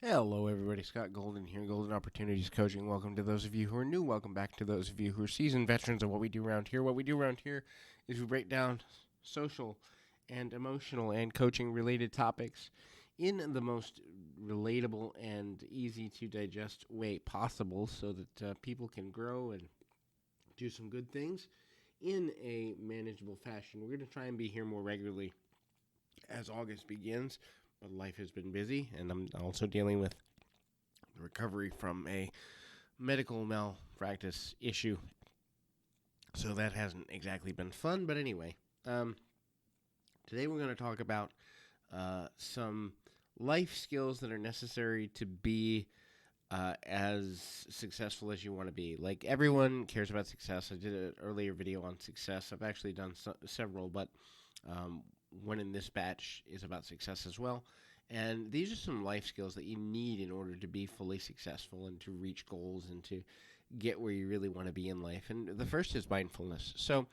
Hello, everybody. Scott Golden here, Golden Opportunities Coaching. Welcome to those of you who are new. Welcome back to those of you who are seasoned veterans of what we do around here. What we do around here is we break down social and emotional and coaching related topics in the most relatable and easy to digest way possible so that people can grow and do some good things in a manageable fashion. We're going to try and be here more regularly as August begins. But life has been busy, and I'm also dealing with the recovery from a medical malpractice issue. So that hasn't exactly been fun, but anyway. Today we're going to talk about some life skills that are necessary to be as successful as you want to be. Like, everyone cares about success. I did an earlier video on success. I've actually done several, but one in this batch is about success as well. And these are some life skills that you need in order to be fully successful and to reach goals and to get where you really want to be in life. And the first is mindfulness. So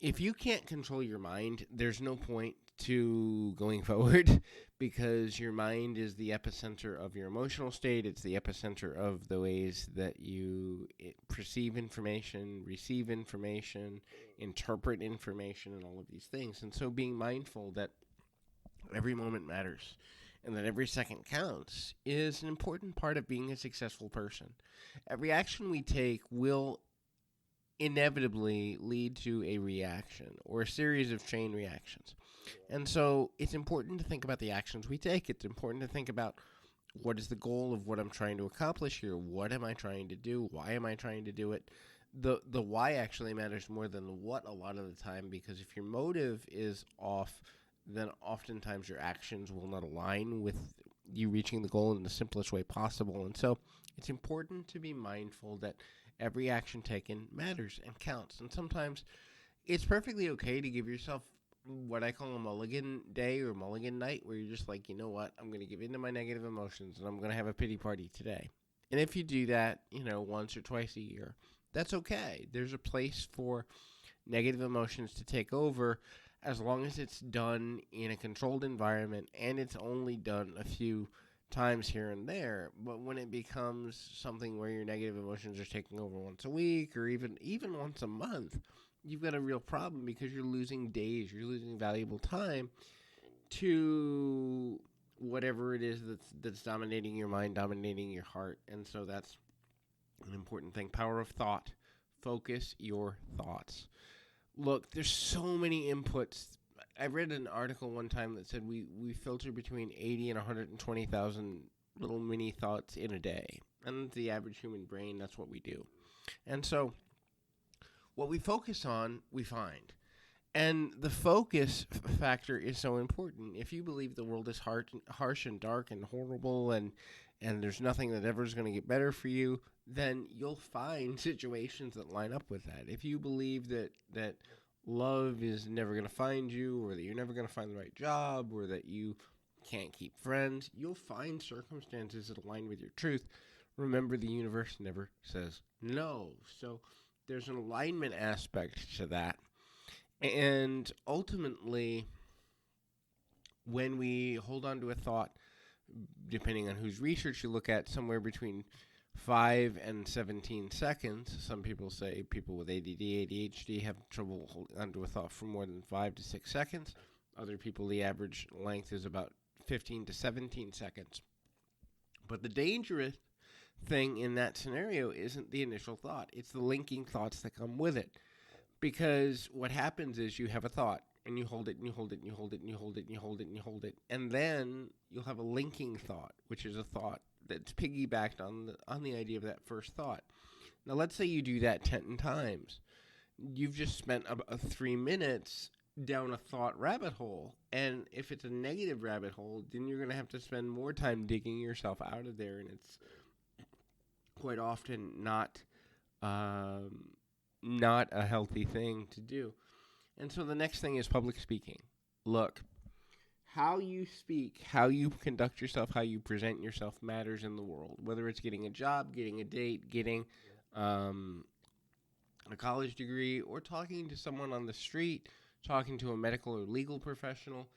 if you can't control your mind, there's no point to going forward because your mind is the epicenter of your emotional state. It's the epicenter of the ways that you perceive information, receive information, interpret information, and all of these things. And so being mindful that every moment matters and that every second counts is an important part of being a successful person. Every action we take will inevitably lead to a reaction or a series of chain reactions. And so it's important to think about the actions we take. It's important to think about what is the goal of what I'm trying to accomplish here? What am I trying to do? Why am I trying to do it? The why actually matters more than the what a lot of the time, because if your motive is off, then oftentimes your actions will not align with you reaching the goal in the simplest way possible. And so it's important to be mindful that every action taken matters and counts. And sometimes it's perfectly okay to give yourself what I call a mulligan day or mulligan night, where you're just like, you know what, I'm going to give in to my negative emotions and I'm going to have a pity party today. And if you do that, once or twice a year, that's okay. There's a place for negative emotions to take over as long as it's done in a controlled environment and it's only done a few times here and there. But when it becomes something where your negative emotions are taking over once a week or even once a month, you've got a real problem because you're losing days, you're losing valuable time to whatever it is that's dominating your mind, dominating your heart. And so that's an important thing. Power of thought. Focus your thoughts. Look, there's so many inputs. I read an article one time that said we filter between 80 and 120,000 little mini thoughts in a day. And the average human brain, that's what we do. And so what we focus on, we find. And the focus factor is so important. If you believe the world is harsh and dark and horrible and there's nothing that ever is going to get better for you, then you'll find situations that line up with that. If you believe that love is never going to find you, or that you're never going to find the right job, or that you can't keep friends, you'll find circumstances that align with your truth. Remember, the universe never says no. So there's an alignment aspect to that. And ultimately, when we hold on to a thought, depending on whose research you look at, somewhere between 5 and 17 seconds. Some people say people with ADD, ADHD have trouble holding onto a thought for more than 5 to 6 seconds. Other people, the average length is about 15 to 17 seconds. But the dangerous thing in that scenario isn't the initial thought. It's the linking thoughts that come with it. Because what happens is you have a thought, and you hold it, and you hold it, and you hold it, and you hold it, and you hold it, and you hold it. And then you'll have a linking thought, which is a thought that's piggybacked on the idea of that first thought. Now, let's say you do that 10 times. You've just spent 3 minutes down a thought rabbit hole. And if it's a negative rabbit hole, then you're going to have to spend more time digging yourself out of there. And it's quite often not a healthy thing to do. And so the next thing is public speaking. Look, how you speak, how you conduct yourself, how you present yourself matters in the world. Whether it's getting a job, getting a date, getting a college degree, or talking to someone on the street, talking to a medical or legal professional,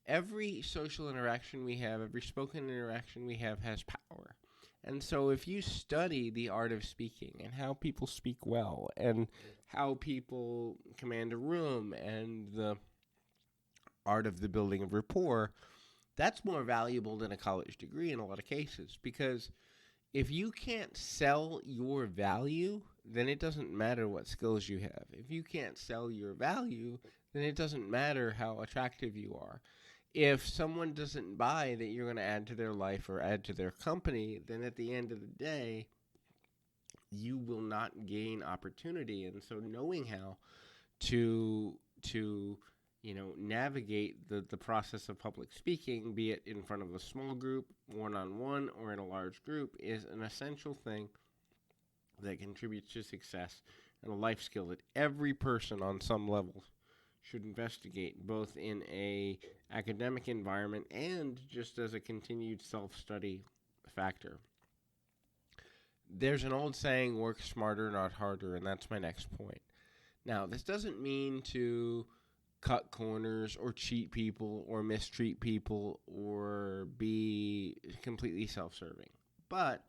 every social interaction we have, every spoken interaction we have has power. And so if you study the art of speaking and how people speak well and how people command a room and the art of the building of rapport, that's more valuable than a college degree in a lot of cases. Because if you can't sell your value, then it doesn't matter what skills you have. If you can't sell your value, then it doesn't matter how attractive you are. If someone doesn't buy that you're going to add to their life or add to their company, then at the end of the day, you will not gain opportunity. And so knowing how to navigate the process of public speaking, be it in front of a small group, one-on-one, or in a large group, is an essential thing that contributes to success and a life skill that every person on some level should investigate, both in a academic environment and just as a continued self-study factor. There's an old saying, work smarter, not harder, and that's my next point. Now, this doesn't mean to cut corners or cheat people or mistreat people or be completely self-serving. But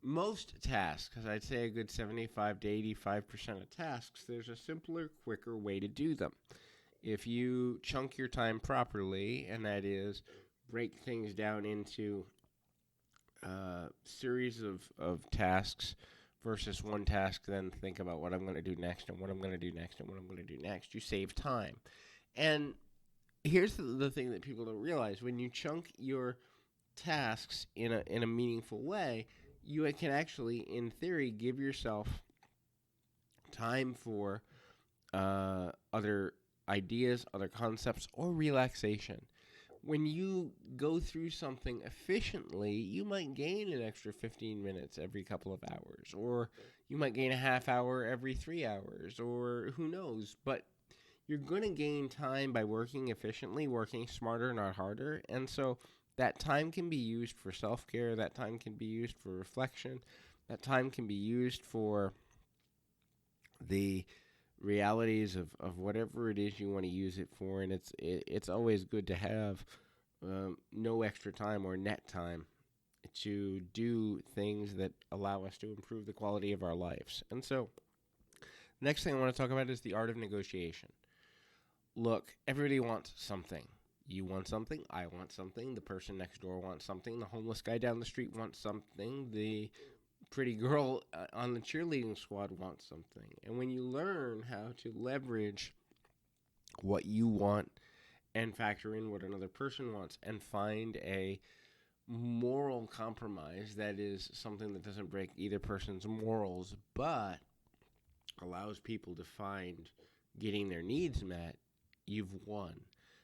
most tasks, because I'd say a good 75 to 85% of tasks, there's a simpler, quicker way to do them. If you chunk your time properly, and that is break things down into a series of tasks versus one task, then think about what I'm going to do next and what I'm going to do next and what I'm going to do next, you save time. And here's the thing that people don't realize. When you chunk your tasks in a meaningful way, you can actually, in theory, give yourself time for other ideas, other concepts, or relaxation. When you go through something efficiently, you might gain an extra 15 minutes every couple of hours, or you might gain a half hour every 3 hours, or who knows. But you're going to gain time by working efficiently, working smarter, not harder. And so that time can be used for self-care. That time can be used for reflection. That time can be used for the realities of whatever it is you want to use it for. And it's always good to have no extra time or net time to do things that allow us to improve the quality of our lives. And so, next thing I want to talk about is the art of negotiation. Look, everybody wants something. You want something, I want something, the person next door wants something, the homeless guy down the street wants something, the pretty girl on the cheerleading squad wants something. And when you learn how to leverage what you want and factor in what another person wants and find a moral compromise that is something that doesn't break either person's morals but allows people to find getting their needs met, you've won.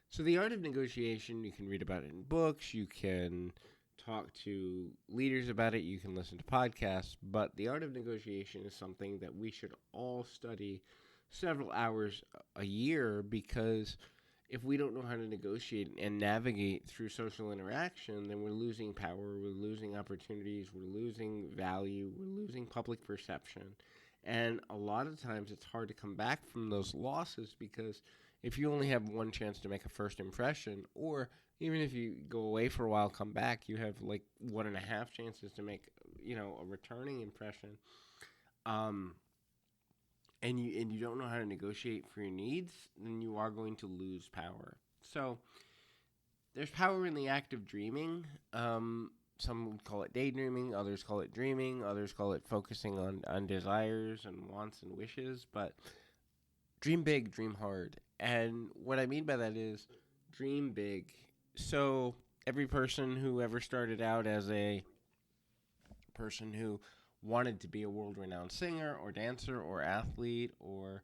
So the art of negotiation, you can read about it in books, you can talk to leaders about it, you can listen to podcasts, but the art of negotiation is something that we should all study several hours a year, because if we don't know how to negotiate and navigate through social interaction, then we're losing power, we're losing opportunities, we're losing value, we're losing public perception. And a lot of times it's hard to come back from those losses, because if you only have one chance to make a first impression, or even if you go away for a while, come back, you have like 1.5 chances to make, a returning impression. And you don't know how to negotiate for your needs, then you are going to lose power. So there's power in the act of dreaming. Some would call it daydreaming, others call it dreaming, others call it focusing on desires and wants and wishes, but dream big, dream hard. And what I mean by that is dream big. So every person who ever started out as a person who wanted to be a world-renowned singer or dancer or athlete or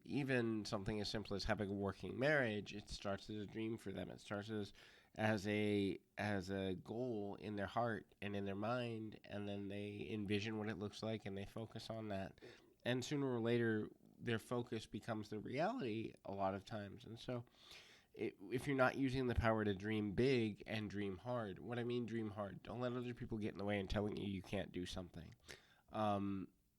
even something as simple as having a working marriage, it starts as a dream for them. It starts as a goal in their heart and in their mind, and then they envision what it looks like and they focus on that. And sooner or later, their focus becomes the reality a lot of times. And so if you're not using the power to dream big and dream hard, what I mean dream hard, don't let other people get in the way and telling you can't do something.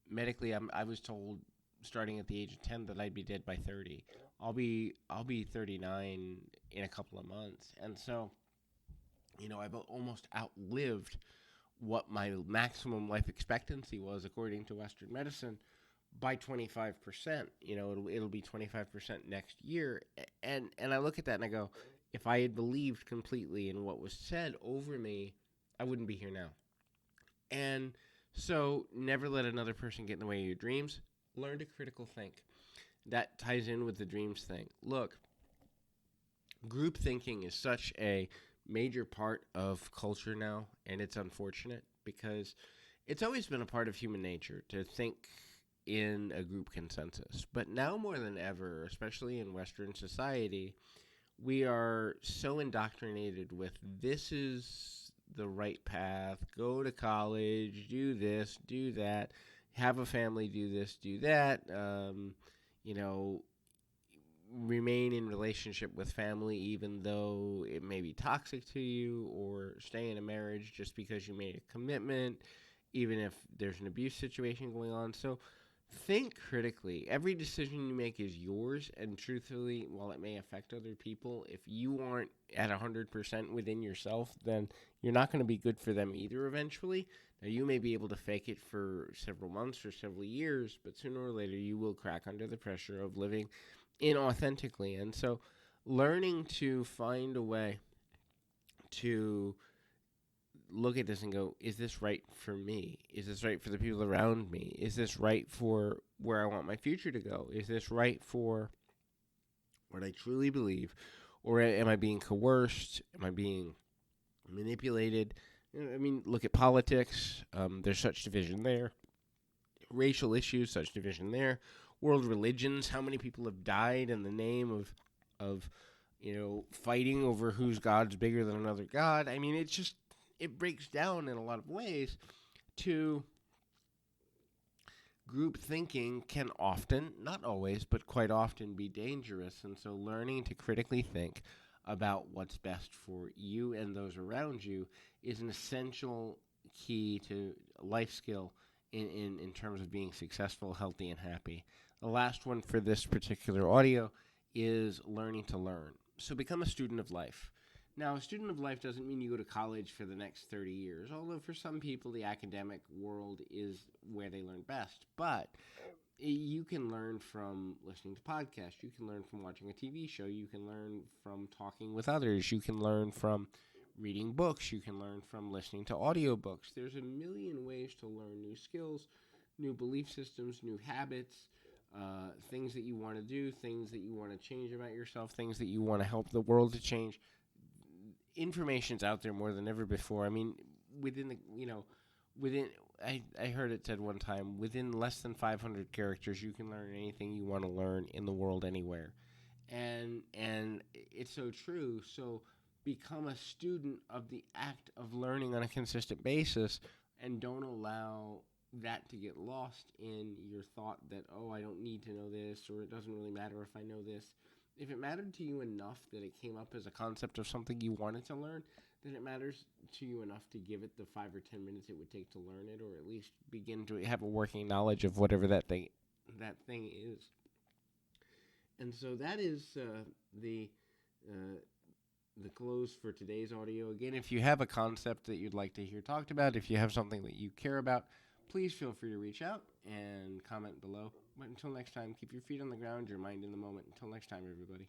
Medically, I was told starting at the age of 10 that I'd be dead by 30. I'll be 39 in a couple of months. And so, I've almost outlived what my maximum life expectancy was according to Western medicine by 25%. It'll be 25% next year. And I look at that and I go, if I had believed completely in what was said over me, I wouldn't be here now. And so never let another person get in the way of your dreams. Learn to critical think. That ties in with the dreams thing. Look, group thinking is such a major part of culture now, and it's unfortunate because it's always been a part of human nature to think in a group consensus. But now more than ever, especially in Western society, we are so indoctrinated with this is the right path, go to college, do this, do that, have a family, do this, do that, you know, remain in relationship with family even though it may be toxic to you, or stay in a marriage just because you made a commitment, even if there's an abuse situation going on. So think critically. Every decision you make is yours, and truthfully, while it may affect other people, if you aren't at 100% within yourself, then you're not going to be good for them either eventually. Now, you may be able to fake it for several months or several years, but sooner or later you will crack under the pressure of living inauthentically. And so learning to find a way to look at this and go, is this right for me? Is this right for the people around me? Is this right for where I want my future to go? Is this right for what I truly believe? Or am I being coerced? Am I being manipulated? I mean, look at politics. There's such division there. Racial issues, such division there. World religions, how many people have died in the name of fighting over whose God's bigger than another God. I mean, it breaks down in a lot of ways to group thinking can often, not always, but quite often be dangerous. And so learning to critically think about what's best for you and those around you is an essential key to life skill in terms of being successful, healthy, and happy. The last one for this particular audio is learning to learn. So become a student of life. Now, a student of life doesn't mean you go to college for the next 30 years, although for some people the academic world is where they learn best. But you can learn from listening to podcasts. You can learn from watching a TV show. You can learn from talking with others. You can learn from reading books. You can learn from listening to audiobooks. There's a million ways to learn new skills, new belief systems, new habits, things that you want to do, things that you want to change about yourself, things that you want to help the world to change. Information's out there more than ever before. I mean, I heard it said one time, within less than 500 characters, you can learn anything you want to learn in the world anywhere. And it's so true. So become a student of the act of learning on a consistent basis, and don't allow that to get lost in your thought that, oh, I don't need to know this, or it doesn't really matter if I know this. If it mattered to you enough that it came up as a concept of something you wanted to learn, then it matters to you enough to give it the 5 or 10 minutes it would take to learn it, or at least begin to have a working knowledge of whatever that thing is. And so that is the close for today's audio. Again, if you have a concept that you'd like to hear talked about, if you have something that you care about, please feel free to reach out and comment below. But until next time, keep your feet on the ground, your mind in the moment. Until next time, everybody.